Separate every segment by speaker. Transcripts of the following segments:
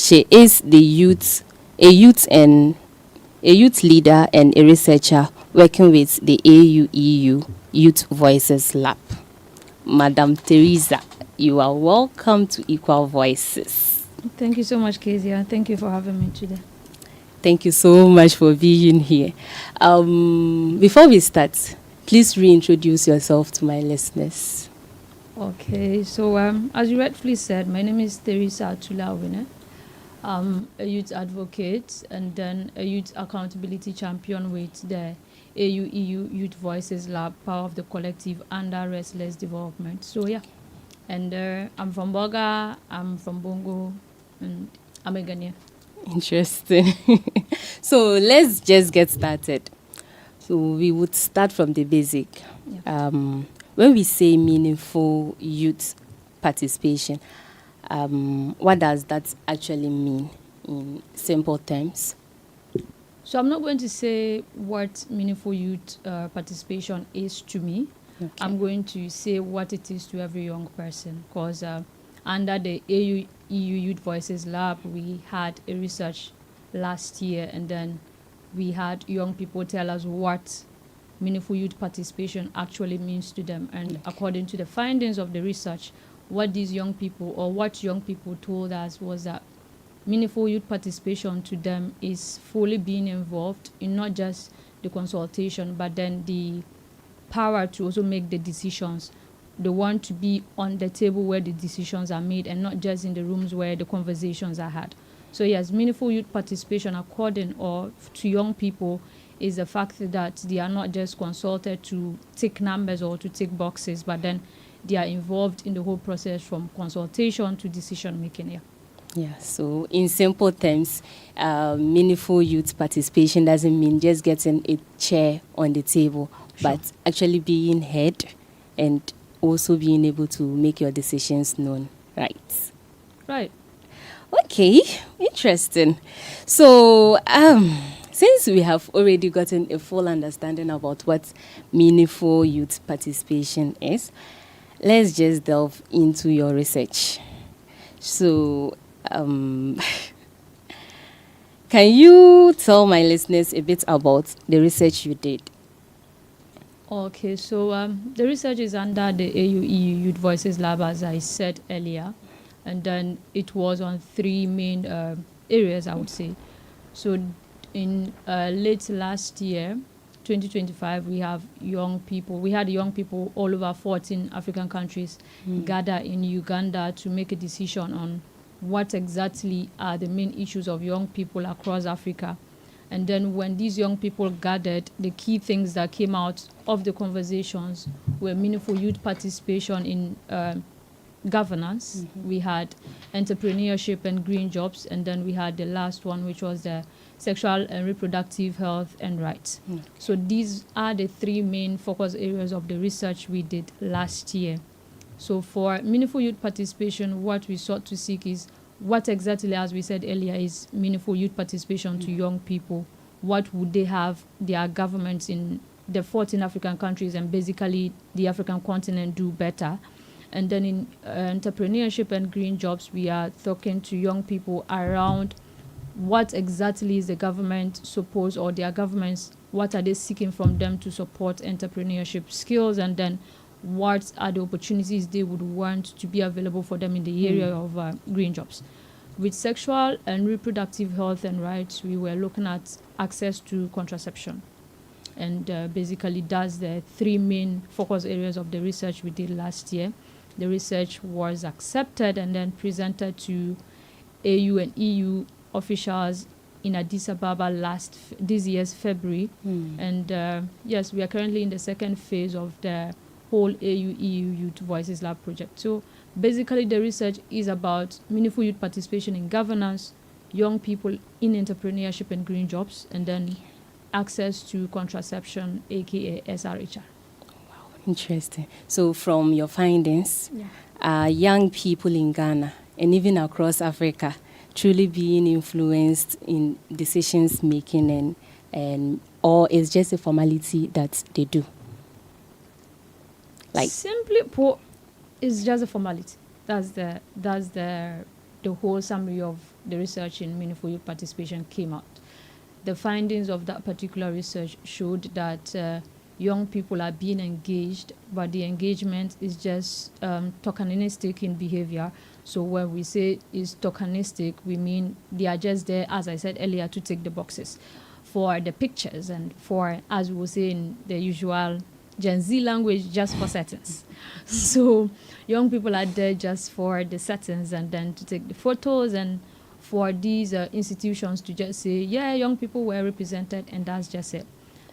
Speaker 1: She is a youth leader and a researcher working with the AUEU Youth Voices Lab. Madam Teresa, you are welcome to Equal Voices.
Speaker 2: Thank you so much, Kezia. Thank you for having me today.
Speaker 1: Thank you so much for being here. Before we start, please reintroduce yourself to my listeners.
Speaker 2: Okay, so as you rightfully said, my name is Teresa Atula-Awene. I'm a youth advocate and then a youth accountability champion with the AUEU Youth Voices Lab, Power of the Collective under Restless Development. So yeah, and I'm from Boga, I'm from Bongo, and I'm a Ghanaian.
Speaker 1: Interesting. So let's just get started. So we would start from the basic.
Speaker 2: Yeah.
Speaker 1: When we say meaningful youth participation, what does that actually mean in simple terms?
Speaker 2: So I'm not going to say what meaningful youth participation is to me.
Speaker 1: Okay.
Speaker 2: I'm going to say what it is to every young person, because under the AU EU Youth Voices Lab, we had a research last year, and then we had young people tell us what meaningful youth participation actually means to them. And
Speaker 1: Okay.
Speaker 2: according to the findings of the research, what these young people, or what young people told us, was that meaningful youth participation to them is fully being involved in not just the consultation, but then the power to also make the decisions. They want to be on the table where the decisions are made and not just in the rooms where the conversations are had. So yes, meaningful youth participation according or to young people is the fact that they are not just consulted to tick numbers or to tick boxes, but then they are involved in the whole process from consultation to decision making. Yeah.
Speaker 1: Yeah, so in simple terms, meaningful youth participation doesn't mean just getting a chair on the table,
Speaker 2: Sure.
Speaker 1: but actually being heard and also being able to make your decisions known, right?
Speaker 2: Right.
Speaker 1: Okay, interesting. So, since we have already gotten a full understanding about what meaningful youth participation is, let's just delve into your research. So, can you tell my listeners a bit about the research you did?
Speaker 2: Okay, so the research is under the AUEU Youth Voices Lab, as I said earlier, and then it was on three main areas, I would say. So in late last year, 2025, we had young people all over 14 African countries gather in Uganda to make a decision on what exactly are the main issues of young people across Africa. And then when these young people gathered, the key things that came out of the conversations were meaningful youth participation in governance. We had entrepreneurship and green jobs, and then we had the last one, which was the sexual and reproductive health and rights. So these are the three main focus areas of the research we did last year. So for meaningful youth participation, what we sought to seek is what exactly, as we said earlier, is meaningful youth participation to young people. What would they have their governments in the 14 African countries and basically the African continent do better? And then in entrepreneurship and green jobs, we are talking to young people around what exactly is the government supposed, or their governments, what are they seeking from them to support entrepreneurship skills, and then what are the opportunities they would want to be available for them in the area of green jobs. With sexual and reproductive health and rights, we were looking at access to contraception. And basically that's the three main focus areas of the research we did last year. The research was accepted and then presented to AU and EU officials in Addis Ababa this year's February. And yes, we are currently in the second phase of the whole AU-EU Youth Voices Lab project. So basically the research is about meaningful youth participation in governance, young people in entrepreneurship and green jobs, and then access to contraception, aka SRHR.
Speaker 1: Interesting. So, from your findings, young people in Ghana and even across Africa truly being influenced in decisions making, and or it's just a formality that they do? Like,
Speaker 2: simply put, it's just a formality. That's the the whole summary of the research in Meaningful Youth Participation came out. The findings of that particular research showed that young people are being engaged, but the engagement is just tokenistic in behavior. So when we say is tokenistic, we mean they are just there, as I said earlier, to tick the boxes for the pictures and for, as we will say in the usual Gen Z language, just for settings. So young people are there just for the settings and then to take the photos and for these institutions to just say, yeah, young people were represented and that's just it.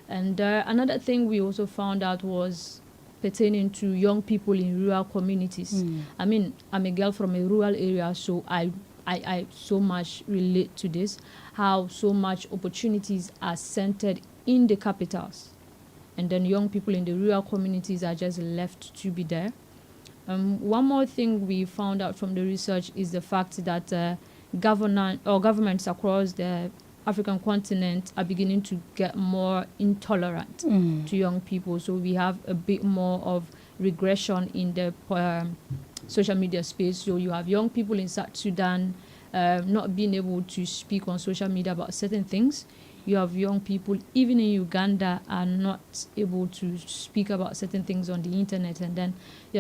Speaker 2: And another thing we also found out was pertaining to young people in rural communities. I mean, I'm a girl from a rural area, so I so much relate to this, how so much opportunities are centered in the capitals. And then young people in the rural communities are just left to be there. One more thing we found out from the research is the fact that governments across the African continent are beginning to get more intolerant to young people. So we have a bit more of regression in the social media space. So you have young people in South Sudan not being able to speak on social media about certain things. You have young people, even in Uganda, are not able to speak about certain things on the internet. And then,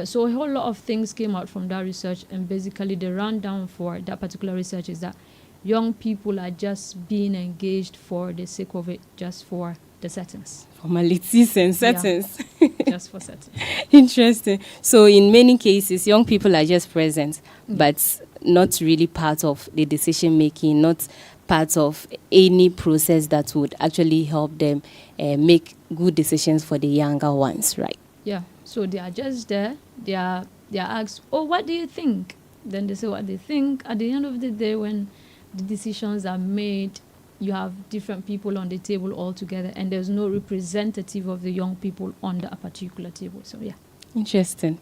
Speaker 2: so a whole lot of things came out from that research. And basically the rundown for that particular research is that young people are just being engaged for the sake of it, just for the settings.
Speaker 1: Formalities and settings.
Speaker 2: Yeah, just for settings.
Speaker 1: Interesting. So in many cases, young people are just present, but not really part of the decision making, not part of any process that would actually help them make good decisions for the younger ones, right?
Speaker 2: Yeah. So they are just there. They are asked, oh, what do you think? Then they say what they think. At the end of the day, when the decisions are made, you have different people on the table altogether, and there's no representative of the young people on that particular table. So, yeah.
Speaker 1: Interesting.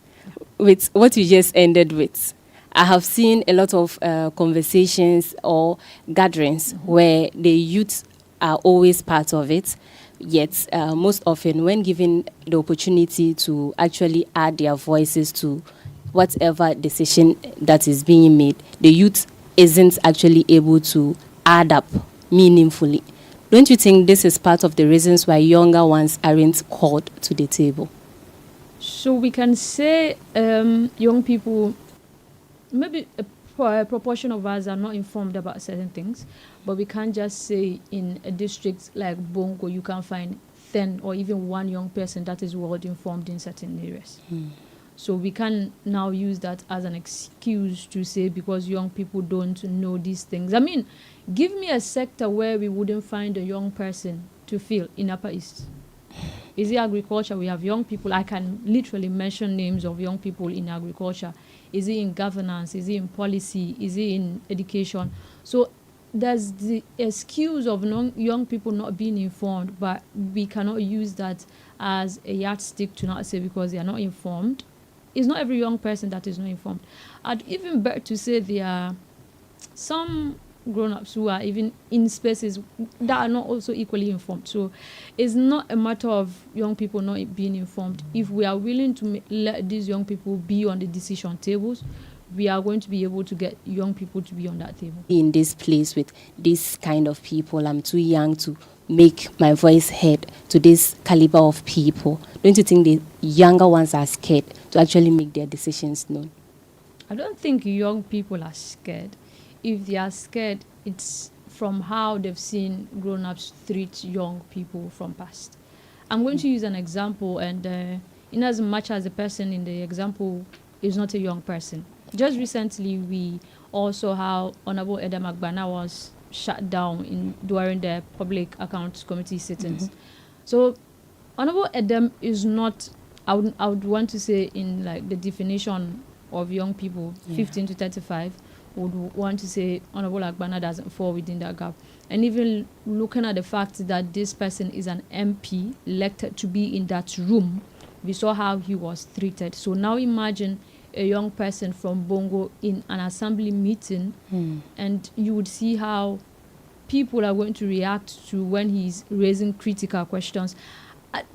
Speaker 1: With what you just ended with, I have seen a lot of conversations or gatherings where the youth are always part of it, yet most often when given the opportunity to actually add their voices to whatever decision that is being made, the youth isn't actually able to add up meaningfully. Don't you think this is part of the reasons why younger ones aren't called to the table?
Speaker 2: So we can say young people, maybe a proportion of us are not informed about certain things, but we can't just say in a district like Bongo, you can find 10 or even one young person that is well informed in certain areas. So we can now use that as an excuse to say because young people don't know these things. I mean, give me a sector where we wouldn't find a young person to fill in Upper East. Is it agriculture? We have young people. I can literally mention names of young people in agriculture. Is it in governance? Is it in policy? Is it in education? So there's the excuse of young people not being informed, but we cannot use that as a yardstick to not say because they are not informed. It's not every young person that is not informed. I'd even bet to say there are some grown-ups who are even in spaces that are not also equally informed. So it's not a matter of young people not being informed. If we are willing to let these young people be on the decision tables, we are going to be able to get young people to be on that table.
Speaker 1: In this place with this kind of people, I'm too young to make my voice heard to this caliber of people. Don't you think the younger ones are scared to actually make their decisions known?
Speaker 2: I don't think young people are scared. If they are scared, it's from how they've seen grown-ups treat young people from past. I'm going to use an example, and in as much as the person in the example is not a young person. Just recently, we also saw how Honorable Edem Agbana was shut down during the Public Accounts Committee sittings. So Honorable Edem is not, I would want to say in like the definition of young people, 15 to 35, would want to say Honorable Agbana doesn't fall within that gap. And even looking at the fact that this person is an MP elected to be in that room, we saw how he was treated. So now imagine a young person from Bongo in an assembly meeting, and you would see how people are going to react to when he's raising critical questions.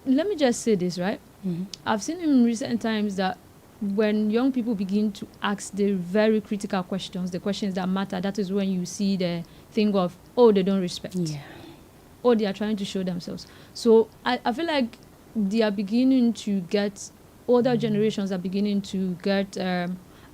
Speaker 2: Let me just say this, right? I've seen in recent times that when young people begin to ask the very critical questions, the questions that matter, that is when you see the thing of, oh, they don't respect.
Speaker 1: Yeah.
Speaker 2: Or they are trying to show themselves. So I feel like they are beginning to get, older generations are beginning to get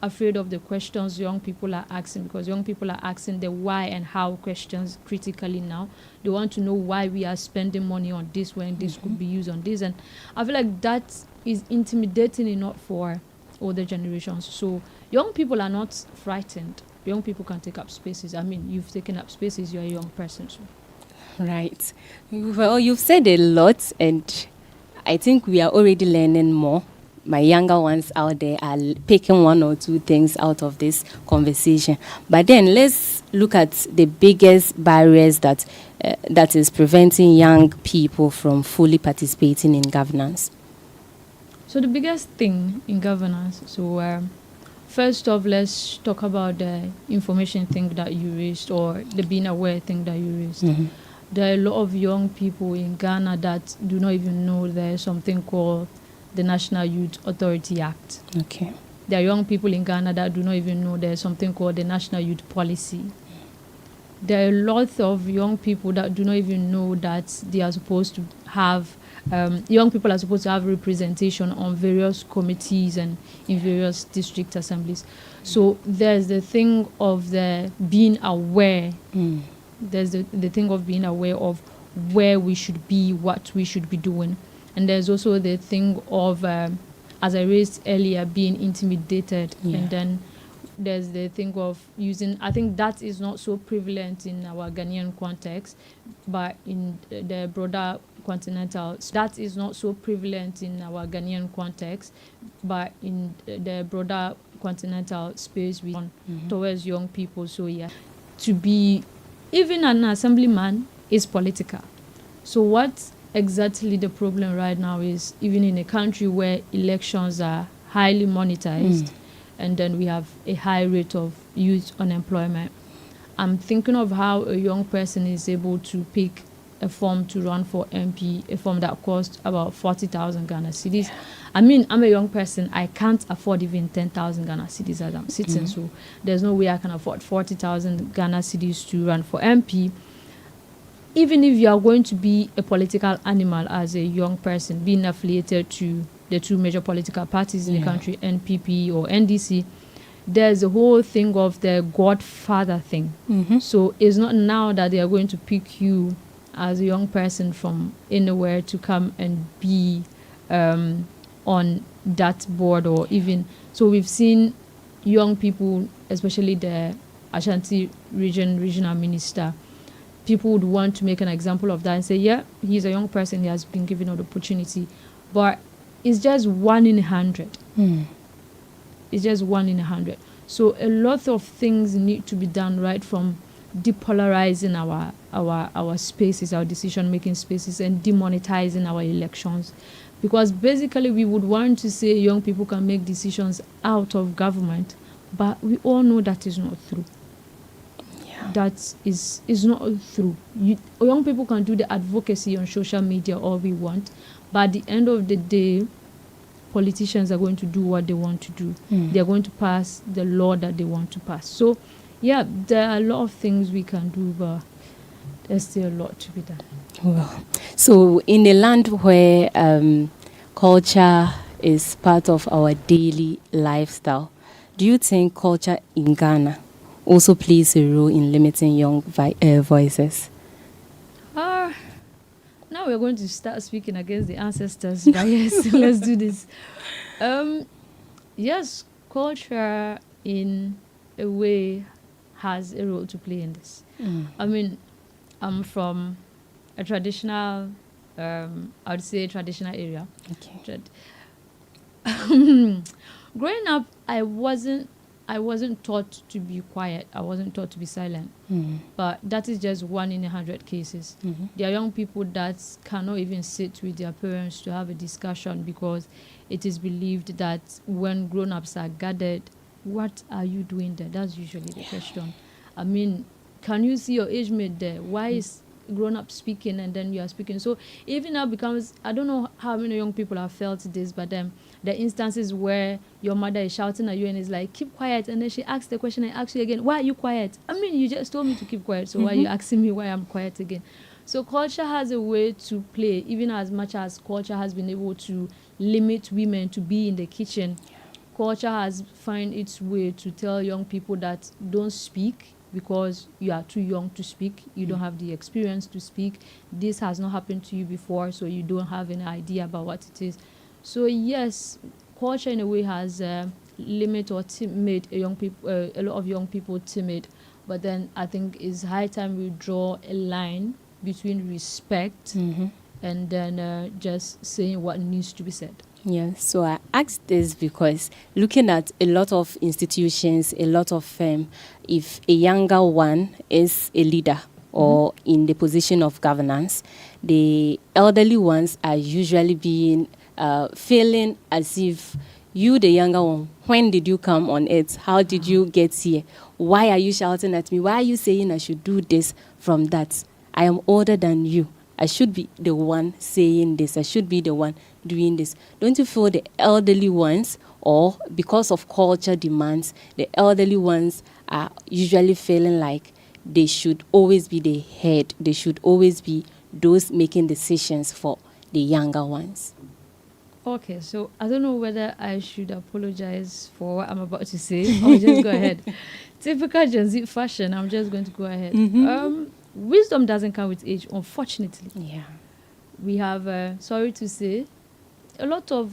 Speaker 2: afraid of the questions young people are asking, because young people are asking the why and how questions critically now. They want to know why we are spending money on this when this could be used on this. And I feel like that is intimidating enough for older generations. So young people are not frightened. Young people can take up spaces. I mean, you've taken up spaces, you're a young person. So.
Speaker 1: Right. Well, you've said a lot, and I think we are already learning more. My younger ones out there are picking one or two things out of this conversation. But then let's look at the biggest barriers that is preventing young people from fully participating in governance.
Speaker 2: So the biggest thing in governance, so first off, let's talk about the information thing that you raised, or the being aware thing that you raised.
Speaker 1: Mm-hmm.
Speaker 2: There are a lot of young people in Ghana that do not even know there's something called the National Youth Authority Act.
Speaker 1: Okay.
Speaker 2: There are young people in Ghana that do not even know there's something called the National Youth Policy. There are lots of young people that do not even know that they are supposed to have, young people are supposed to have representation on various committees and in various district assemblies. So there's the thing of the being aware. There's the thing of being aware of where we should be, what we should be doing. And there's also the thing of, as I raised earlier, being intimidated.
Speaker 1: Yeah.
Speaker 2: And then there's the thing of using, I think that is not so prevalent in our Ghanaian context, but in the broader continental, that is not so prevalent in our Ghanaian context, but in the broader continental space we towards young people. So yeah, to be even an assemblyman is political. So what exactly the problem right now is, even in a country where elections are highly monetized, and then we have a high rate of youth unemployment, I'm thinking of how a young person is able to pick a form to run for MP, a form that costs about 40,000 Ghana cedis. I mean, I'm a young person. I can't afford even 10,000 Ghana cedis as I'm sitting. So there's no way I can afford 40,000 Ghana cedis to run for MP. Even if you are going to be a political animal as a young person, being affiliated to the two major political parties in the country, NPP or NDC, there's a whole thing of the godfather thing. So it's not now that they are going to pick you as a young person from anywhere to come and be on that board, or even, so we've seen young people, especially the Ashanti regional minister, people would want to make an example of that and say, yeah, he's a young person, he has been given an opportunity, but it's just 1 in 100. It's just 1 in 100. So a lot of things need to be done, right from depolarizing our spaces, our decision-making spaces, and demonetizing our elections. Because basically we would want to say young people can make decisions out of government, but we all know that is not true. That is not true. Young people can do the advocacy on social media all we want, but at the end of the day, politicians are going to do what they want to do. They are going to pass the law that they want to pass. So yeah, there are a lot of things we can do, but there's still a lot to be done.
Speaker 1: Well, so in a land where culture is part of our daily lifestyle, do you think culture in Ghana also plays a role in limiting young voices?
Speaker 2: Now we're going to start speaking against the ancestors, but yes, let's do this. Yes, culture in a way has a role to play in this. I mean, I'm from a traditional, I would say traditional area.
Speaker 1: Okay.
Speaker 2: Growing up, I wasn't taught to be quiet. I wasn't taught to be silent. But that is just 1 in 100 cases. There are young people that cannot even sit with their parents to have a discussion because it is believed that when grown-ups are gathered, what are you doing there? That's usually the question. I mean, can you see your age mate there? Why is grown-up speaking and then you are speaking? So even now becomes, I don't know how many young people have felt this, but the instances where your mother is shouting at you and is like, keep quiet, and then she asks the question and asks you again, why are you quiet? I mean, you just told me to keep quiet, so why are you asking me why I'm quiet again? So culture has a way to play, even as much as culture has been able to limit women to be in the kitchen. Culture has found its way to tell young people that don't speak because you are too young to speak, you don't have the experience to speak, this has not happened to you before, so you don't have any idea about what it is. So yes, culture in a way has limit or made a lot of young people timid, but then I think it's high time we draw a line between respect and then just saying what needs to be said.
Speaker 1: Yeah, so I asked this because looking at a lot of institutions, a lot of if a younger one is a leader or in the position of governance, the elderly ones are usually being feeling as if you, the younger one, when did you come on it? How did you get here? Why are you shouting at me? Why are you saying I should do this from that? I am older than you. I should be the one saying this. I should be the one doing this. Don't you feel the elderly ones, or because of culture demands, the elderly ones are usually feeling like they should always be the head. They should always be those making decisions for the younger ones?
Speaker 2: Okay, so I don't know whether I should apologize for what I'm about to say or just go ahead. Typical Gen Z fashion, I'm just going to go ahead. Wisdom doesn't come with age, unfortunately.
Speaker 1: Yeah.
Speaker 2: We have, sorry to say, a lot of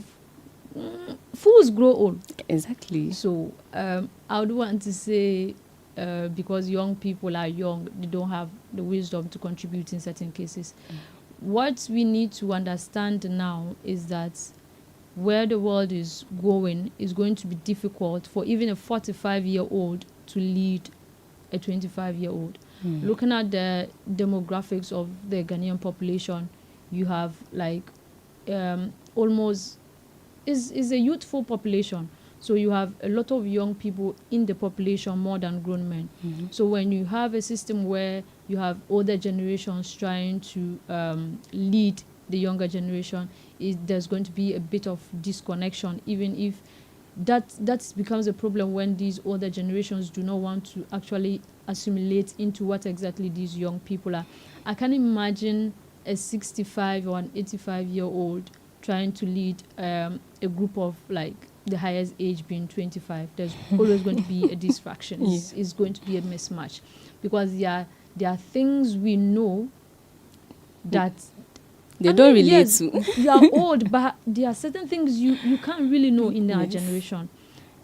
Speaker 2: fools grow old.
Speaker 1: Exactly.
Speaker 2: So I would want to say because young people are young, they don't have the wisdom to contribute in certain cases. What we need to understand now is that where the world is going is going to be difficult for even a 45-year-old to lead a 25-year-old. Looking at the demographics of the Ghanaian population, you have like almost is a youthful population. So you have a lot of young people in the population more than grown men. So when you have a system where you have older generations trying to lead the younger generation, there's going to be a bit of disconnection, even if that becomes a problem when these older generations do not want to actually assimilate into what exactly these young people are. I can imagine a 65 or an 85-year-old trying to lead a group of like the highest age being 25. There's always going to be a distraction. It's going to be a mismatch because there are things we know that
Speaker 1: they don't relate
Speaker 2: yes,
Speaker 1: to.
Speaker 2: You are old, but there are certain things you can't really know in our generation.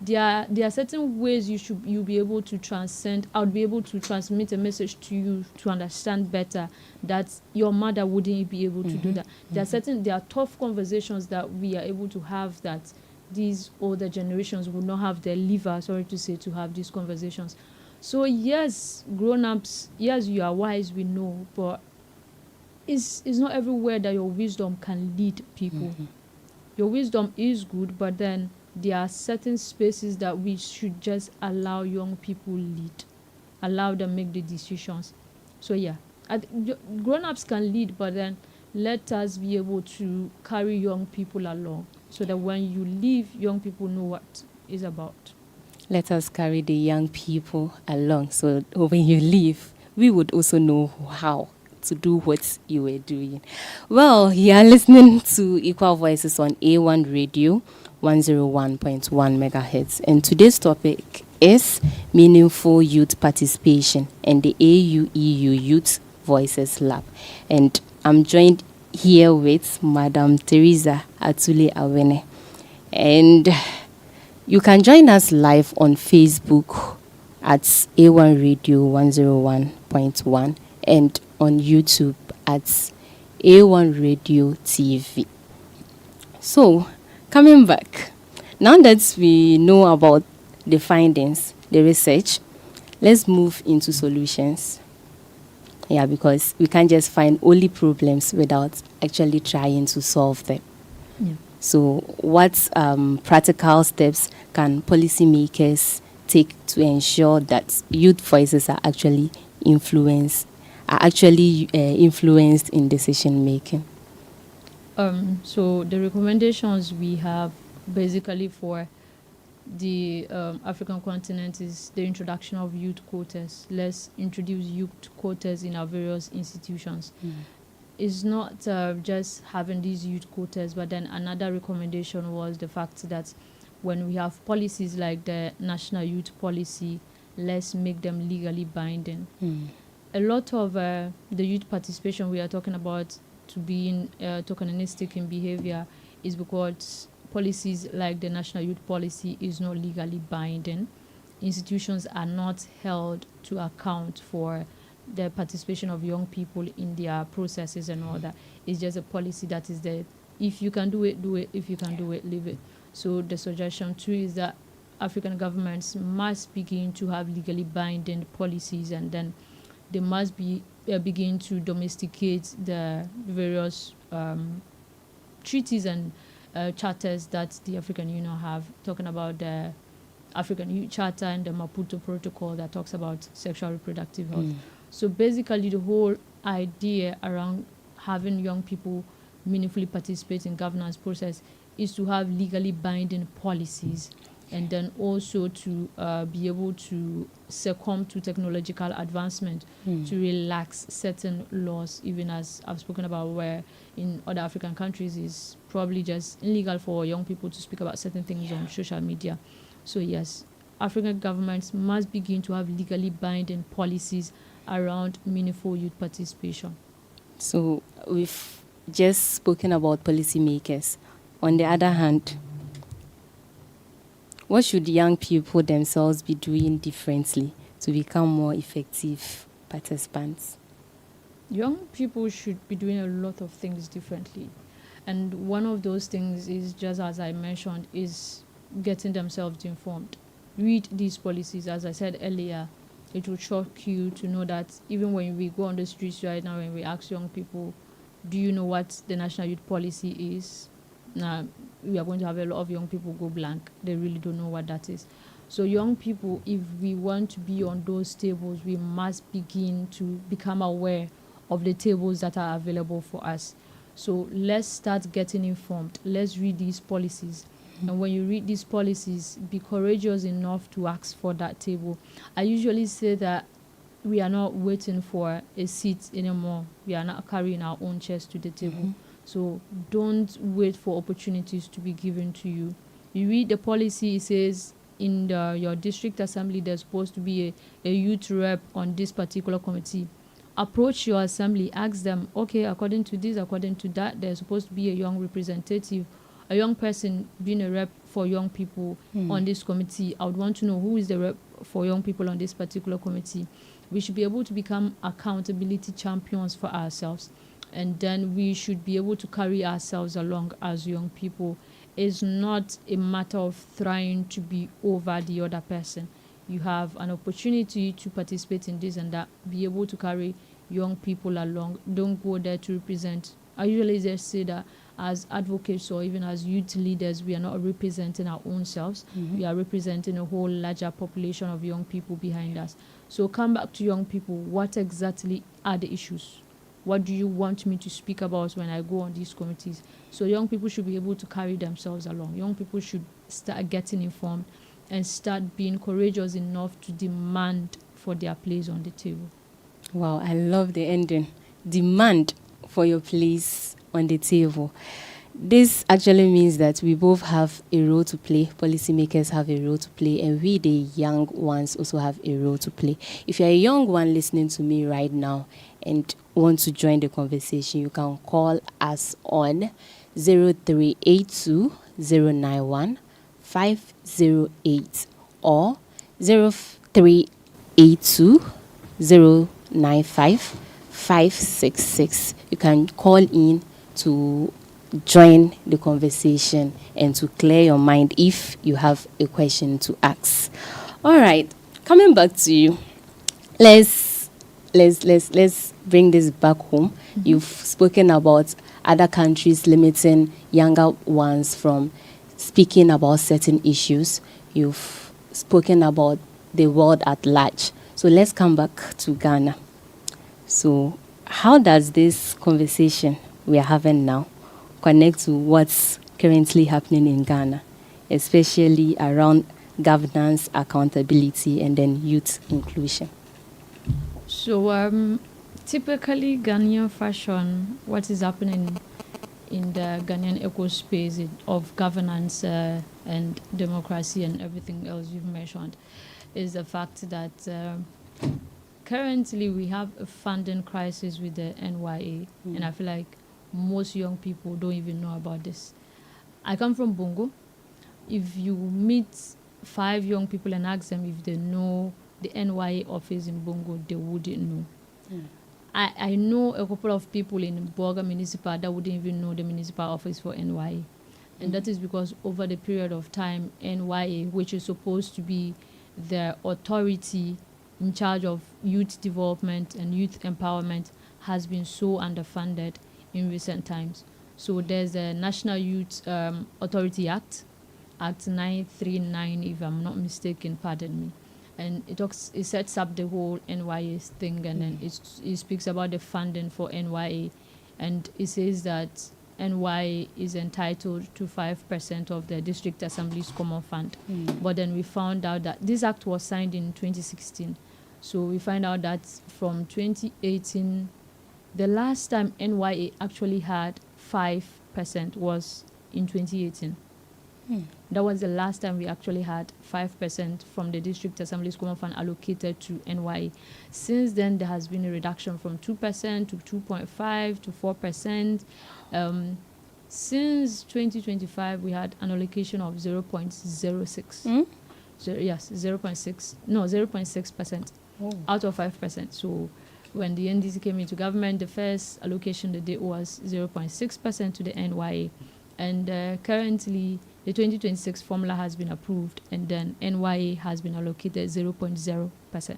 Speaker 2: There are certain ways you'll be able to transcend. I would be able to transmit a message to you to understand better that your mother wouldn't be able to do that. There are tough conversations that we are able to have that these older generations will not have the liver, sorry to say, to have these conversations. So yes, grown-ups, yes, you are wise, we know, but it's not everywhere that your wisdom can lead people. Your wisdom is good, but then there are certain spaces that we should just allow young people lead, allow them make the decisions. So yeah, grown-ups can lead, but then let us be able to carry young people along so that when you leave, young people know what it's about.
Speaker 1: Let us carry the young people along so when you leave, we would also know how to do what you were doing. Well, you are listening to Equal Voices on A1 Radio 101.1 megahertz, and today's topic is meaningful youth participation and the AUEU Youth Voices Lab. And I'm joined here with Madam Teresa Atule Awene. And you can join us live on Facebook at A1 Radio 101.1 and on YouTube at A1 Radio TV. So, coming back, now that we know about the findings, the research, let's move into solutions. Yeah, because we can't just find only problems without actually trying to solve them.
Speaker 2: Yeah.
Speaker 1: So what practical steps can policymakers take to ensure that youth voices are actually influenced in decision making?
Speaker 2: So the recommendations we have basically for the African continent is the introduction of youth quotas. Let's introduce youth quotas in our various institutions. It's not just having these youth quotas, but then another recommendation was the fact that when we have policies like the National Youth Policy, let's make them legally binding. A lot of the youth participation we are talking about to being tokenistic in behavior is because policies like the National Youth Policy is not legally binding. Institutions are not held to account for the participation of young people in their processes and all that. It's just a policy that is there. If you can do it, do it. If you can do it, leave it. So the suggestion too is that African governments must begin to have legally binding policies, and then they must be begin to domesticate the various treaties and charters that the African Union have, talking about the African Youth Charter and the Maputo Protocol that talks about sexual reproductive health. So basically the whole idea around having young people meaningfully participate in governance process is to have legally binding policies, and then also to be able to succumb to technological advancement, to relax certain laws, even as I've spoken about, where in other African countries it's probably just illegal for young people to speak about certain things on social media. So yes, African governments must begin to have legally binding policies around meaningful youth participation.
Speaker 1: So we've just spoken about policymakers. On the other hand, what should young people themselves be doing differently to become more effective participants?
Speaker 2: Young people should be doing a lot of things differently. And one of those things is, just as I mentioned, is getting themselves informed. Read these policies. As I said earlier, it will shock you to know that even when we go on the streets right now and we ask young people, do you know what the National Youth Policy is? Now, we are going to have a lot of young people go blank. They really don't know what that is. So young people, if we want to be on those tables, we must begin to become aware of the tables that are available for us. So let's start getting informed. Let's read these policies. And when you read these policies, be courageous enough to ask for that table. I usually say that we are not waiting for a seat anymore. We are not carrying our own chairs to the table. So don't wait for opportunities to be given to you. You read the policy, it says in your district assembly there's supposed to be a youth rep on this particular committee. Approach your assembly, ask them, okay, according to this, according to that, there's supposed to be a young representative, a young person being a rep for young people on this committee. I would want to know who is the rep for young people on this particular committee. We should be able to become accountability champions for ourselves. And then we should be able to carry ourselves along as young people. It's not a matter of trying to be over the other person. You have an opportunity to participate in this and that, be able to carry young people along. Don't go there to represent. I usually just say that as advocates or even as youth leaders, we are not representing our own selves. We are representing a whole larger population of young people behind us. So come back to young people. What exactly are the issues? What do you want me to speak about when I go on these committees? So young people should be able to carry themselves along. Young people should start getting informed and start being courageous enough to demand for their place on the table.
Speaker 1: Wow, I love the ending. Demand for your place on the table. This actually means that we both have a role to play. Policymakers have a role to play, and we, the young ones, also have a role to play. If you're a young one listening to me right now and want to join the conversation, you can call us on 0382 091 508 or 0382 095 566. You can call in to join the conversation and to clear your mind if you have a question to ask. All right, coming back to you. Let's bring this back home. You've spoken about other countries limiting younger ones from speaking about certain issues. You've spoken about the world at large. So let's come back to Ghana. So how does this conversation we are having now connect to what's currently happening in Ghana? especially around governance, accountability, and then youth inclusion?
Speaker 2: So, typically Ghanaian fashion, what is happening in the Ghanaian eco space of governance and democracy and everything else you've mentioned, is the fact that currently we have a funding crisis with the NYA, and I feel like most young people don't even know about this. I come from Bongo. If you meet 5 young people and ask them if they know the NYA office in Bongo, they wouldn't know. I know a couple of people in Boga Municipal that wouldn't even know the municipal office for NYA. And that is because over the period of time, NYA, which is supposed to be the authority in charge of youth development and youth empowerment, has been so underfunded in recent times. So there's a National Youth Authority Act, Act 939, if I'm not mistaken, pardon me. And it sets up the whole NYA thing, and then it speaks about the funding for NYA, and it says that NYA is entitled to 5% of the District Assembly's Common Fund. But then we found out that this act was signed in 2016. So we find out that from 2018, the last time NYA actually had 5% was in 2018. That was the last time we actually had 5% from the District Assembly's Common Fund allocated to NYA. Since then, there has been a reduction from 2% to 2.5% to 4%. Since 2025, we had an allocation of 0.06. So yes, 0.6% out of 5%. So when the NDC came into government, the first allocation they did was 0.6% to the NYA. And currently, the 2026 formula has been approved, and then NYA has been allocated 0.0%.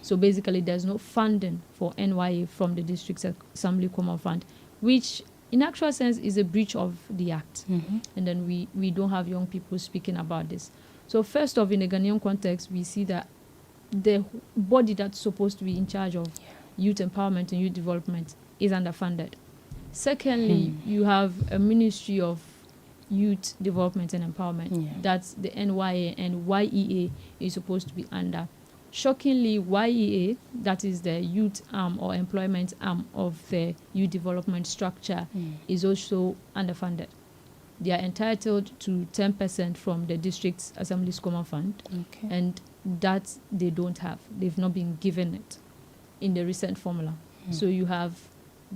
Speaker 2: So basically, there's no funding for NYA from the District Assembly Common Fund, which in actual sense is a breach of the act. And then we don't have young people speaking about this. So first off, in the Ghanaian context, we see that the body that's supposed to be in charge of youth empowerment and youth development is underfunded. Secondly, you have a Ministry of Youth Development and Empowerment. That's the NYA, and YEA is supposed to be under. Shockingly, YEA, that is the youth arm or employment arm of the youth development structure, is also underfunded. They are entitled to 10% from the District Assembly's Common Fund, and that they don't have. They've not been given it in the recent formula. So you have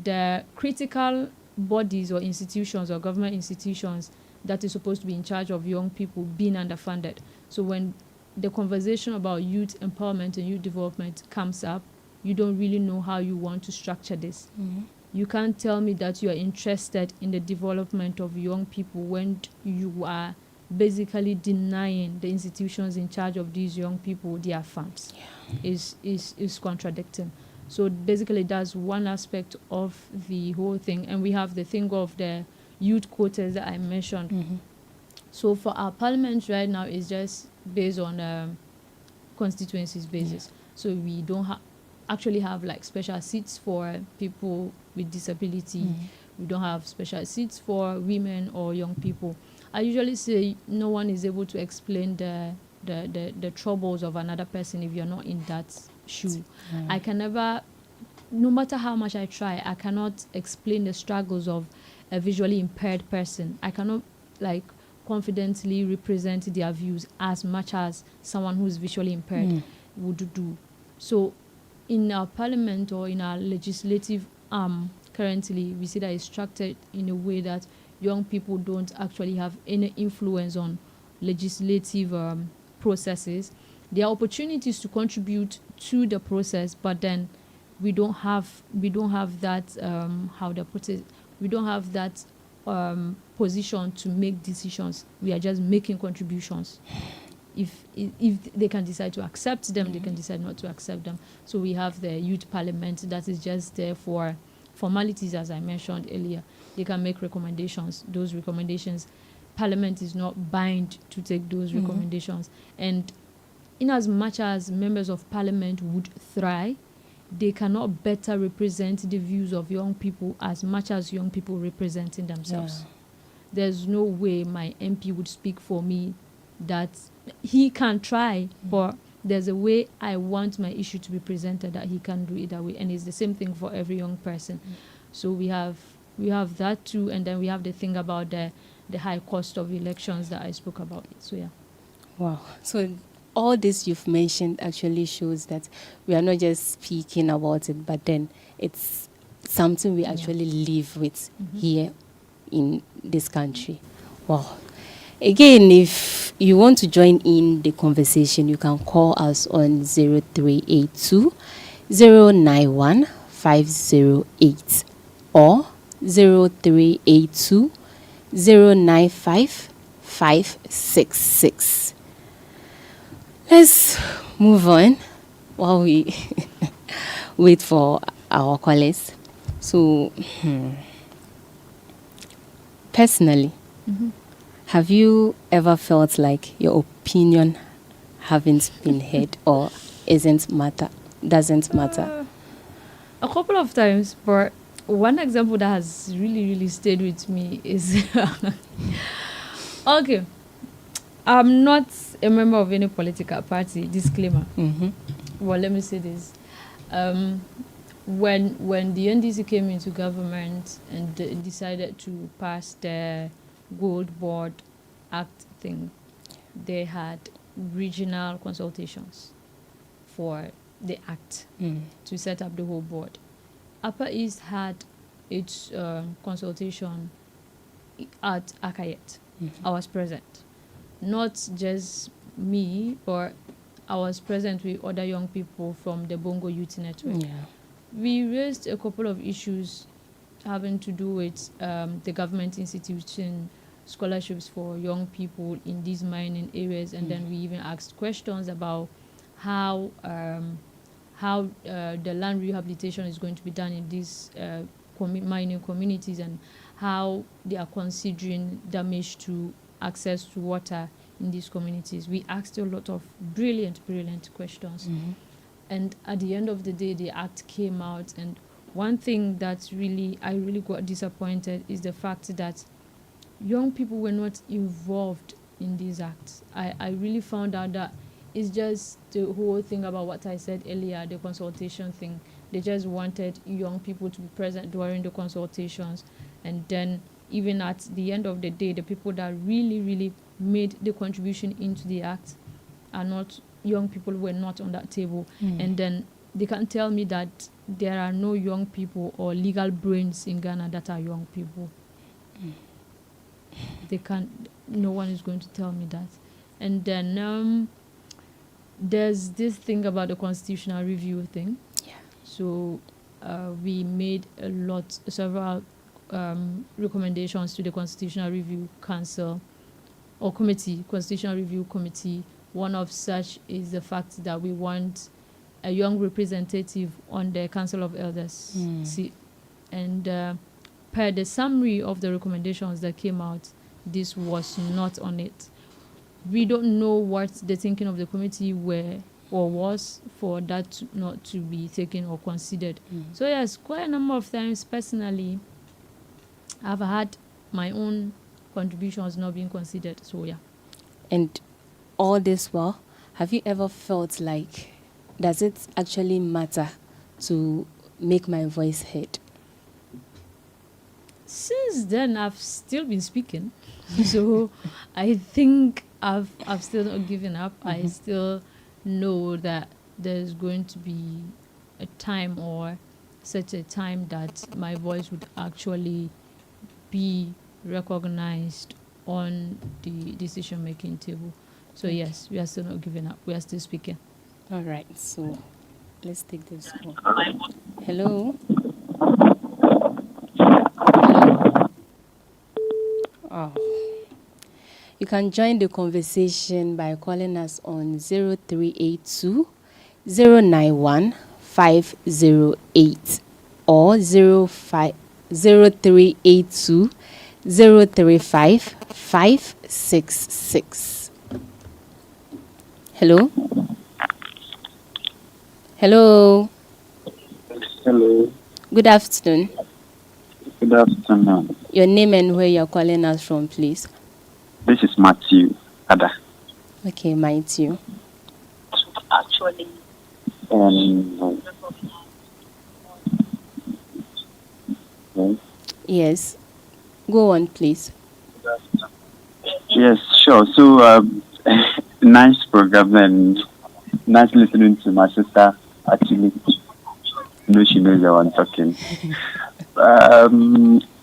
Speaker 2: the critical bodies or institutions or government institutions that is supposed to be in charge of young people being underfunded. So when the conversation about youth empowerment and youth development comes up, you don't really know how you want to structure this. You can't tell me that you are interested in the development of young people when you are basically denying the institutions in charge of these young people their funds. Is contradicting. So basically, that's one aspect of the whole thing. And we have the thing of the youth quotas that I mentioned. So for our parliament right now, it's just based on constituencies basis. So we don't actually have like special seats for people with disability. We don't have special seats for women or young people. I usually say no one is able to explain the troubles of another person if you're not in that shoe. I can never, no matter how much I try, I cannot explain the struggles of a visually impaired person. I cannot like confidently represent their views as much as someone who is visually impaired would do. So in our parliament or in our legislative arm currently, we see that it's structured in a way that young people don't actually have any influence on legislative processes. There are opportunities to contribute to the process, but then we don't have that we don't have that position to make decisions. We are just making contributions. If they can decide to accept them, they can decide not to accept them. So we have the youth parliament that is just there for formalities, as I mentioned earlier. They can make recommendations. Those recommendations, parliament is not bound to take those recommendations. And in as much as members of parliament would thrive, they cannot better represent the views of young people as much as young people representing themselves. there's no way my MP would speak for me. That he can try, but there's a way I want my issue to be presented that he can do it that way. And it's the same thing for every young person. So we have that too, and then we have the thing about the high cost of elections that I spoke about. So yeah.
Speaker 1: Wow. So all this you've mentioned actually shows that we are not just speaking about it, but then it's something we actually live with here in this country. Wow. Again, if you want to join in the conversation, you can call us on 0382 091 508 or 0382 095 566. Let's move on while we wait for our callers. So, personally, have you ever felt like your opinion haven't been heard or doesn't matter?
Speaker 2: A couple of times, but one example that has really, really stayed with me is okay. I'm not a member of any political party. Disclaimer. Well, let me say this. When the NDC came into government and decided to pass the Gold Board Act thing, they had regional consultations for the act to set up the whole board. Upper East had its consultation at Akayet. I was present. Not just me, but I was present with other young people from the Bongo Youth Network.
Speaker 1: Yeah.
Speaker 2: We raised a couple of issues having to do with the government institution scholarships for young people in these mining areas, and then we even asked questions about how the land rehabilitation is going to be done in these mining communities, and how they are considering damage to access to water in these communities. We asked a lot of brilliant questions. And at the end of the day, the act came out, and one thing that I really got disappointed is the fact that young people were not involved in these acts. I really found out that it's just the whole thing about what I said earlier, the consultation thing. They just wanted young people to be present during the consultations, and then even at the end of the day, the people that really, really made the contribution into the act are not young people, were not on that table. And then they can tell me that there are no young people or legal brains in Ghana that are young people. They can't, no one is going to tell me that. And then there's this thing about the constitutional review thing.
Speaker 1: Yeah.
Speaker 2: So we made several recommendations to the Constitutional Review Council or Committee, Constitutional Review Committee. One of such is the fact that we want a young representative on the Council of Elders. And per the summary of the recommendations that came out, this was not on it. We don't know what the thinking of the committee were or was for that not to be taken or considered. So yes, quite a number of times personally, I've had my own contributions not being considered. So yeah.
Speaker 1: And all this while, have you ever felt like, does it actually matter to make my voice heard?
Speaker 2: Since then, I've still been speaking. So I think I've still not given up. I still know that there's going to be a time, or such a time, that my voice would actually be recognized on the decision-making table. So yes, we are still not giving up. We are still speaking.
Speaker 1: All right, so let's take this call. Hello? Oh. You can join the conversation by calling us on 0382 091 508 or 0382 035 566. Hello? Hello?
Speaker 3: Hello.
Speaker 1: Good afternoon.
Speaker 3: Good afternoon.
Speaker 1: Your name and where you're calling us from, please.
Speaker 3: This is Matthew Ada.
Speaker 1: Okay, Matthew.
Speaker 4: Actually,
Speaker 1: Yes. Go on, please.
Speaker 3: yes, sure. So, nice program and nice listening to my sister. Actually, she knows that I'm talking. I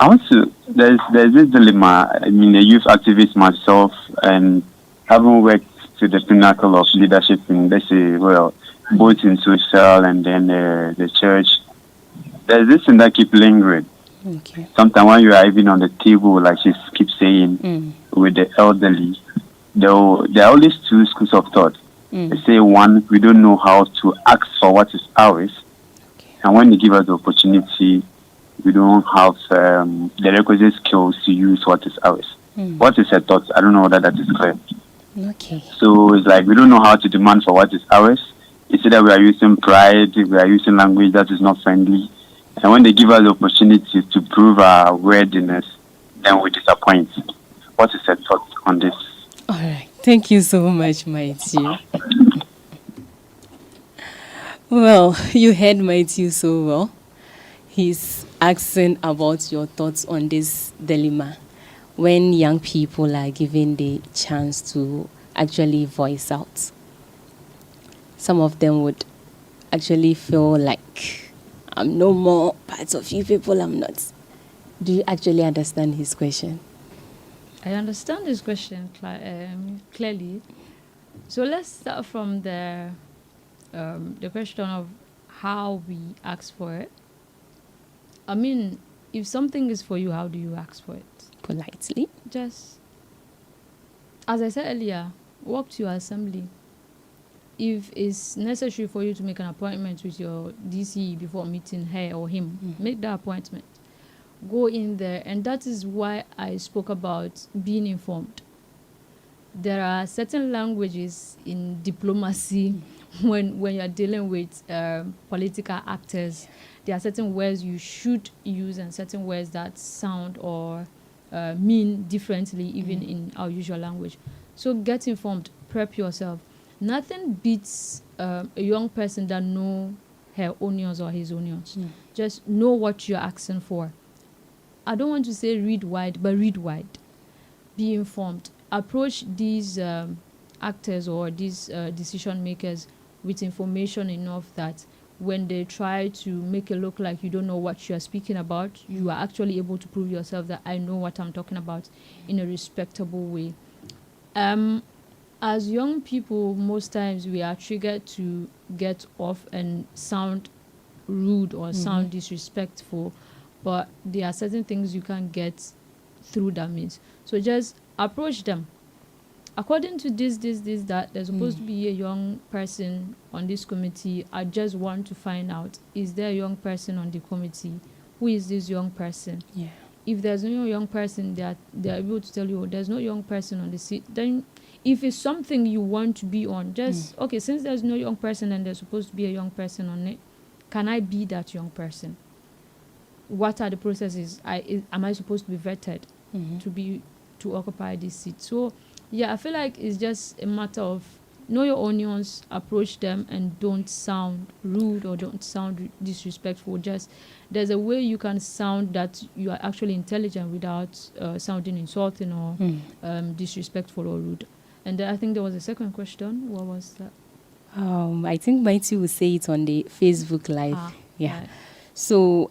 Speaker 3: want to. There's this dilemma. I mean, a youth activist myself, and having worked to the pinnacle of leadership in, let's say, well, both in social and then the church. There's this thing that keeps lingering.
Speaker 1: Okay.
Speaker 3: Sometimes when you are even on the table, like she keeps saying, with the elderly, there are always two schools of thought. They say, one, we don't know how to ask for what is ours.
Speaker 1: Okay.
Speaker 3: And when they give us the opportunity, we don't have the requisite skills to use what is ours. What is her thought? I don't know whether that is clear.
Speaker 1: Okay.
Speaker 3: So it's like we don't know how to demand for what is ours. It's either we are using pride, we are using language that is not friendly. And when they give us the opportunity to prove our worthiness, then we disappoint. What is your thought on this?
Speaker 1: All right. Thank you so much, Matthew. Well, you heard Matthew so well. He's asking about your thoughts on this dilemma. When young people are given the chance to actually voice out, some of them would actually feel like, I'm no more part of you people, I'm not. Do you actually understand his question?
Speaker 2: I understand this question clearly. So let's start from the question of how we ask for it. I mean, if something is for you, how do you ask for it?
Speaker 1: Politely.
Speaker 2: Just, as I said earlier, walk to your assembly. If it's necessary for you to make an appointment with your DC before meeting her or him, make that appointment. Go in there, and that is why I spoke about being informed. There are certain languages in diplomacy when you're dealing with political actors. There are certain words you should use and certain words that sound or mean differently even in our usual language. So get informed, prep yourself. Nothing beats a young person that know her onions or his onions. Just know what you're asking for. I don't want to say read wide, but read wide. Be informed. Approach these actors or these decision makers with information enough that when they try to make it look like you don't know what you are speaking about, you are actually able to prove yourself that I know what I'm talking about in a respectable way. As young people, most times we are triggered to get off and sound rude or sound disrespectful, but there are certain things you can get through that means. So just approach them. According to this, that, there's supposed to be a young person on this committee. I just want to find out, is there a young person on the committee? Who is this young person?
Speaker 1: Yeah.
Speaker 2: If there's no young person, they're able to tell you, there's no young person on the seat. Then if it's something you want to be on, just, okay, since there's no young person and there's supposed to be a young person on it, can I be that young person? What are the processes? Am I supposed to be vetted to occupy this seat? So, yeah, I feel like it's just a matter of know your onions, approach them, and don't sound rude or don't sound disrespectful. Just there's a way you can sound that you are actually intelligent without sounding insulting or disrespectful or rude. And I think there was a second question. What was that?
Speaker 1: I think Mighty will say it on the Facebook Live. Yeah.
Speaker 2: Right.
Speaker 1: So,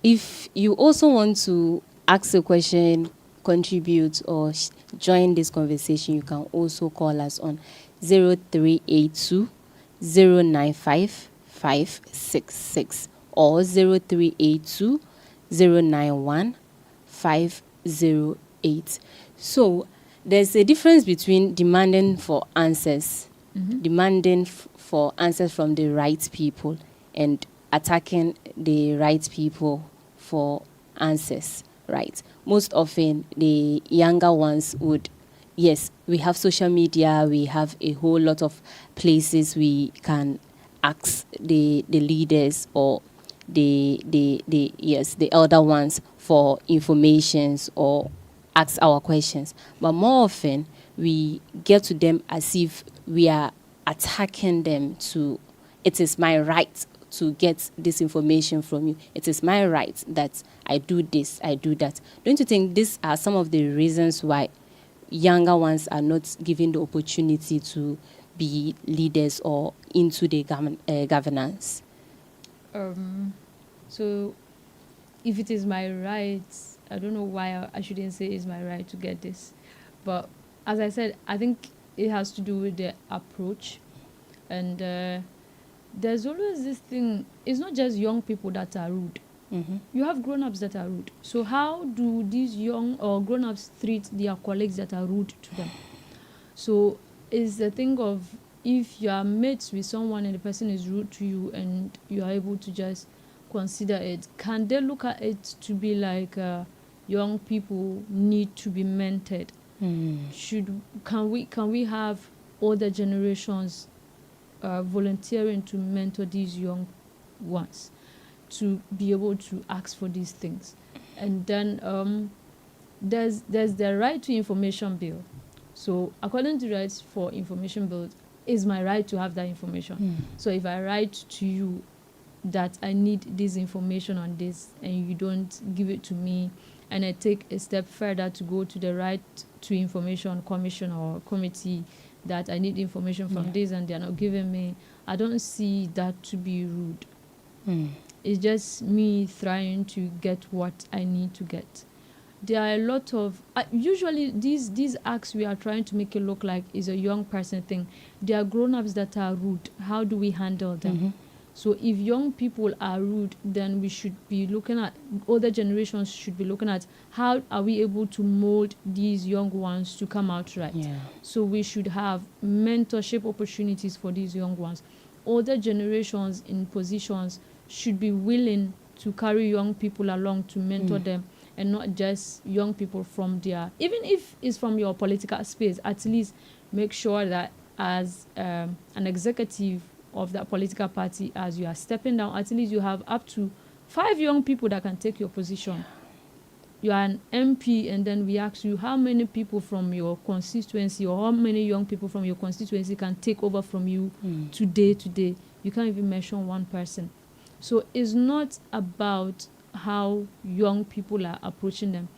Speaker 1: if you also want to ask a question, contribute, or join this conversation, you can also call us on 0382 095 566 or 0382 091 508. So, there's a difference between demanding for answers, demanding for answers from the right people, and attacking the right people for answers, right? Most often, the younger ones would, yes, we have social media, we have a whole lot of places we can ask the leaders or the elder ones for informations or ask our questions. But more often, we get to them as if we are attacking them to, it is my right to get this information from you. It is my right that I do this, I do that. Don't you think these are some of the reasons why younger ones are not given the opportunity to be leaders or into the governance?
Speaker 2: So if it is my right, I don't know why I shouldn't say it's my right to get this. But as I said, I think it has to do with the approach. And there's always this thing, it's not just young people that are rude.
Speaker 1: Mm-hmm.
Speaker 2: You have grown-ups that are rude. So how do these young or grown-ups treat their colleagues that are rude to them? So it's the thing of, if you are mates with someone and the person is rude to you and you are able to just consider it, can they look at it to be like young people need to be mentored? Can we have older generations volunteering to mentor these young ones to be able to ask for these things? And then there's the right to information bill. So according to rights for information bill, it's my right to have that information. So if I write to you that I need this information on this and you don't give it to me, and I take a step further to go to the right to information commission or committee that I need information from this and they're not giving me, I don't see that to be rude. It's just me trying to get what I need to get. There are a lot of usually these acts we are trying to make it look like is a young person thing. There are grown-ups that are rude. How do we handle them? So if young people are rude, then we should be looking at, older generations should be looking at, how are we able to mold these young ones to come out right? So we should have mentorship opportunities for these young ones. Older generations in positions should be willing to carry young people along to mentor them, and not just young people from their, even if it's from your political space, at least make sure that as an executive of that political party, as you are stepping down, at least you have up to 5 young people that can take your position. You are an MP, and then we ask you how many people from your constituency or how many young people from your constituency can take over from you today. You can't even mention one person. So it's not about how young people are approaching them.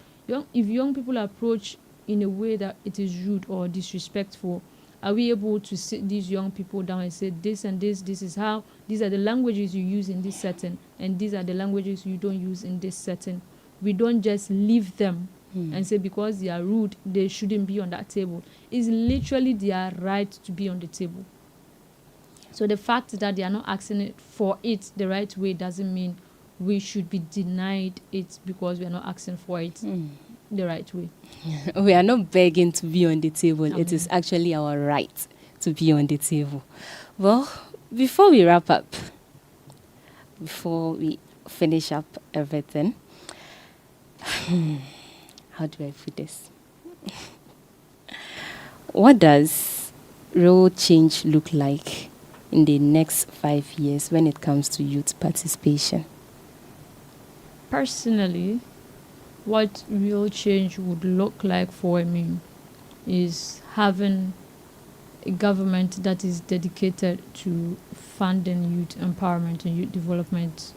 Speaker 2: If young people approach in a way that it is rude or disrespectful, are we able to sit these young people down and say, this and this is how, these are the languages you use in this setting, and these are the languages you don't use in this setting? We don't just leave them and say because they are rude, they shouldn't be on that table. It's literally their right to be on the table. So the fact that they are not asking it for it the right way doesn't mean we should be denied it because we are not asking for it the right way.
Speaker 1: We are not begging to be on the table. It is actually our right to be on the table. Well, before we wrap up, before we finish up everything, how do I put this? What does real change look like in the next 5 years when it comes to youth participation?
Speaker 2: Personally, what real change would look like for me is having a government that is dedicated to funding youth empowerment and youth development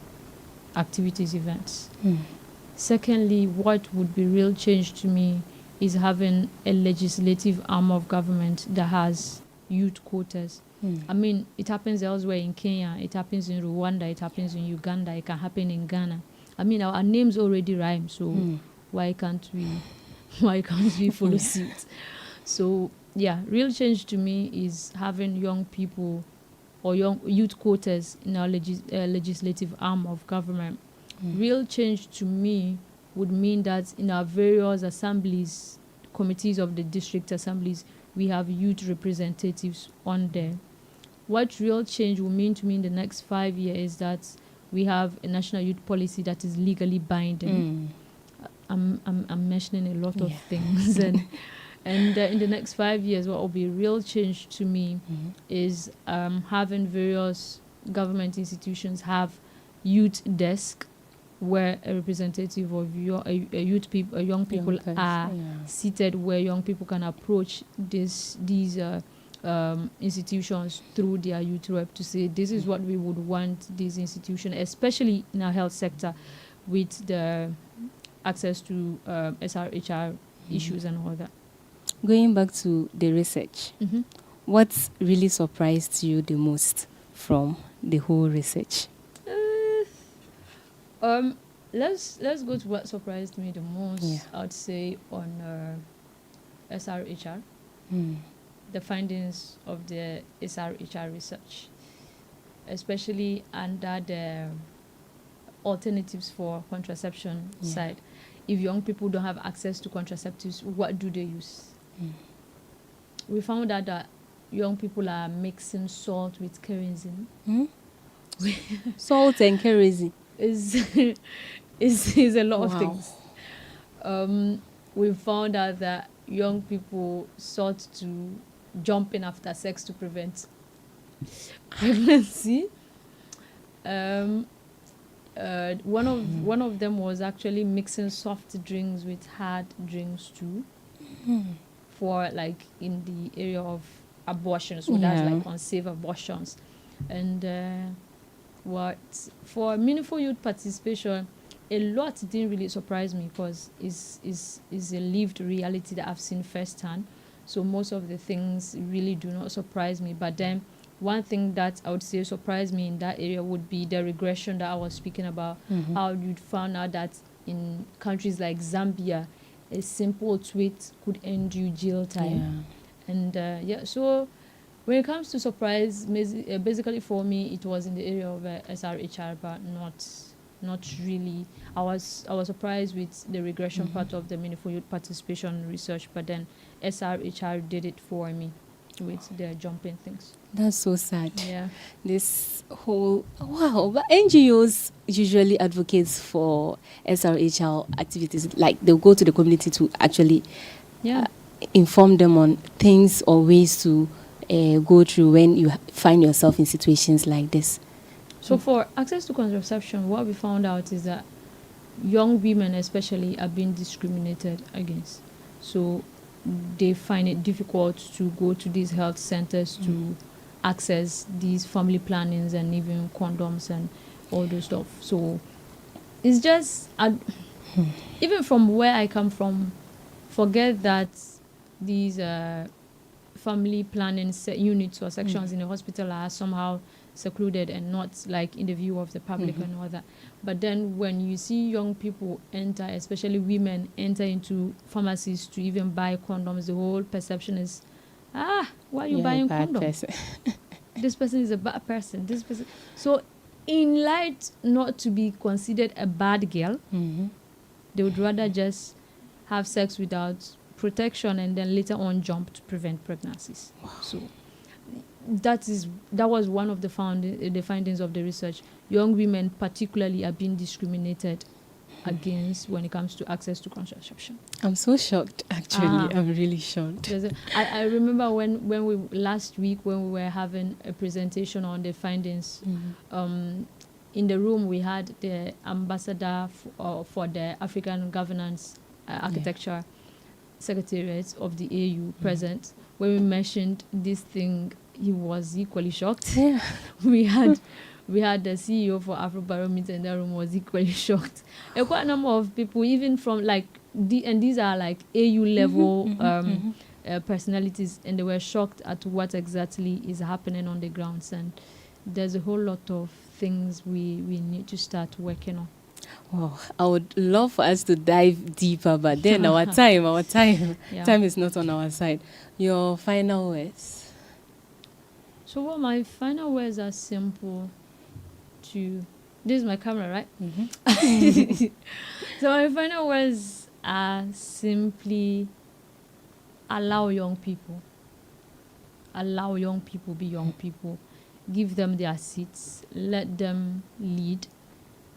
Speaker 2: activities, events. Secondly, what would be real change to me is having a legislative arm of government that has youth quotas. I mean, it happens elsewhere in Kenya, it happens in Rwanda, it happens in Uganda, it can happen in Ghana. I mean, our names already rhyme, so why can't we follow suit? So yeah, real change to me is having young people or young youth quotas in our legislative arm of government. Real change to me would mean that in our various assemblies, committees of the district assemblies, we have youth representatives on there. What real change will mean to me in the next 5 years is that we have a national youth policy that is legally binding. I'm mentioning a lot of things, and in the next 5 years, what will be real change to me is having various government institutions have youth desk where a representative of young people
Speaker 1: person,
Speaker 2: are
Speaker 1: yeah.
Speaker 2: seated, where young people can approach these institutions through their youth rep to say this is what we would want this institution, especially in our health sector, with the access to SRHR issues and all that.
Speaker 1: Going back to the research,
Speaker 2: Mm-hmm.
Speaker 1: what really surprised you the most from the whole research?
Speaker 2: Let's go to what surprised me the most.
Speaker 1: Yeah.
Speaker 2: I'd say on SRHR,
Speaker 1: Hmm.
Speaker 2: the findings of the SRHR research, especially under the alternatives for contraception
Speaker 1: Yeah.
Speaker 2: side. If young people don't have access to contraceptives, what do they use?
Speaker 1: Mm.
Speaker 2: We found out that young people are mixing salt with kerosene.
Speaker 1: Hmm? Salt and kerosene.
Speaker 2: Is is a lot of
Speaker 1: Wow.
Speaker 2: things. We found out that young people sought to jump in after sex to prevent pregnancy. One of them was actually mixing soft drinks with hard drinks too, for like in the area of abortion. So that's
Speaker 1: Yeah.
Speaker 2: like unsafe abortions. And what for meaningful youth participation, a lot didn't really surprise me because is a lived reality that I've seen firsthand. So most of the things really do not surprise me. But then one thing that I would say surprised me in that area would be the regression that I was speaking about.
Speaker 1: Mhm.
Speaker 2: How you'd found out that in countries like Zambia, a simple tweet could end you jail time.
Speaker 1: Yeah.
Speaker 2: And so when it comes to surprise, basically for me it was in the area of SRHR, but not really. I was surprised with the regression part of the meaningful youth participation research, but then SRHR did it for me with their jumping things.
Speaker 1: That's so sad.
Speaker 2: Yeah.
Speaker 1: This whole wow, but NGOs usually advocates for SRHR activities. Like they'll go to the community to actually
Speaker 2: Yeah.
Speaker 1: inform them on things or ways to go through when you find yourself in situations like this.
Speaker 2: So for access to contraception, what we found out is that young women especially are being discriminated against. So they find it difficult to go to these health centers to access these family plannings and even condoms and all those stuff. So it's just, even from where I come from, forget that these family planning units or sections in the hospital are somehow secluded and not like in the view of the public and all that. But then when you see young people enter, especially women enter into pharmacies to even buy condoms, the whole perception is, why are you buying
Speaker 1: bad
Speaker 2: condoms?
Speaker 1: person.
Speaker 2: This person is a bad person. This person. So in light not to be considered a bad girl, they would rather just have sex without protection and then later on jump to prevent pregnancies. So that was one of the findings of the research. Young women particularly are being discriminated against when it comes to access to contraception.
Speaker 1: I'm so shocked, actually. I'm really shocked.
Speaker 2: I remember when we last week when we were having a presentation on the findings, in the room we had the ambassador for the African Governance Architecture Secretariat of the AU present. When we mentioned this thing, he was equally shocked.
Speaker 1: Yeah.
Speaker 2: We had the CEO for Afrobarometer in that room, was equally shocked. And quite a number of people, even from like and these are like AU level personalities, and they were shocked at what exactly is happening on the grounds. And there's a whole lot of things we need to start working on.
Speaker 1: Wow, I would love for us to dive deeper, but then our time is not on our side. Your final words.
Speaker 2: So what my final words are simple. This is my camera, right? So my final words are simply allow young people be young people, give them their seats, let them lead.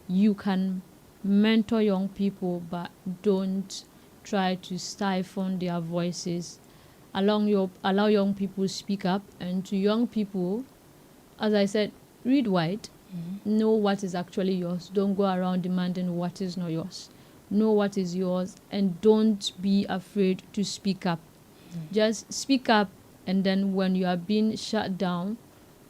Speaker 2: You can mentor young people, but don't try to stifle their voices. Allow young people speak up. And to young people, as I said, read wide, Know what is actually yours. Don't go around demanding what is not yours. Know what is yours and don't be afraid to speak up. Just speak up, and then when you are being shut down,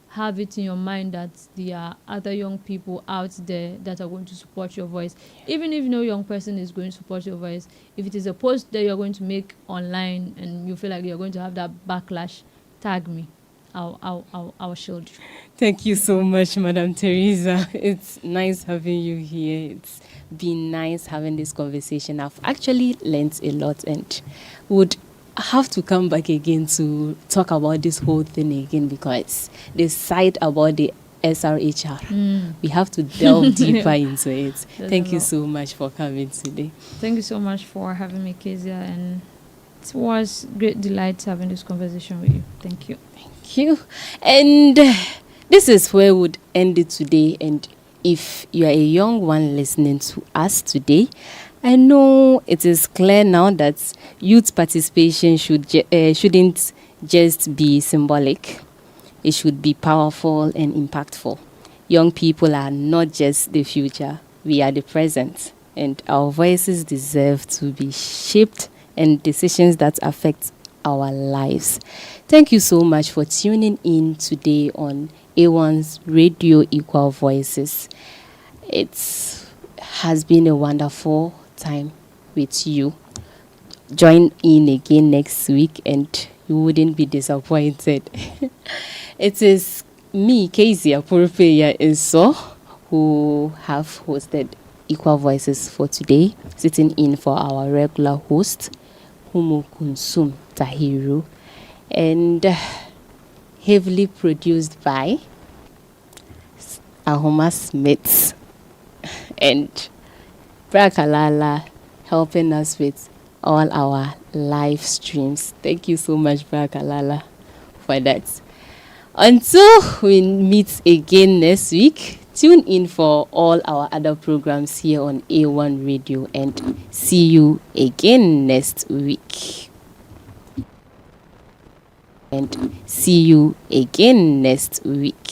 Speaker 2: have it in your mind that there are other young people out there that are going to support your voice. Even if no young person is going to support your voice, if it is a post that you're going to make online and you feel like you're going to have that backlash, tag me. I'll shield you.
Speaker 1: Thank you so much, Madam Teresa. It's nice having you here. It's been nice having this conversation. I've actually learned a lot and would have to come back again to talk about this whole thing again, because the side about the SRHR, we have to delve deeper into it. Thank you so much for coming today.
Speaker 2: Thank you so much for having me, Kezia, and it was great delight having this conversation with you. Thank you.
Speaker 1: Thank you. And this is where we would end it today. And if you are a young one listening to us today, I know it is clear now that youth participation shouldn't just be symbolic. It should be powerful and impactful. Young people are not just the future, we are the present. And our voices deserve to be shaped and decisions that affect our lives. Thank you so much for tuning in today on A1's Radio Equal Voices. It has been a wonderful time with you. Join in again next week and you wouldn't be disappointed. It is me, Kezia Purupeya Inso, who have hosted Equal Voices for today, sitting in for our regular host, Humu Kunsum Tahiru, and heavily produced by Ahoma Smith and Brakalala, helping us with all our live streams. Thank you so much, Brakalala, for that. Until we meet again next week, tune in for all our other programs here on A1 Radio, and see you again next week. And see you again next week.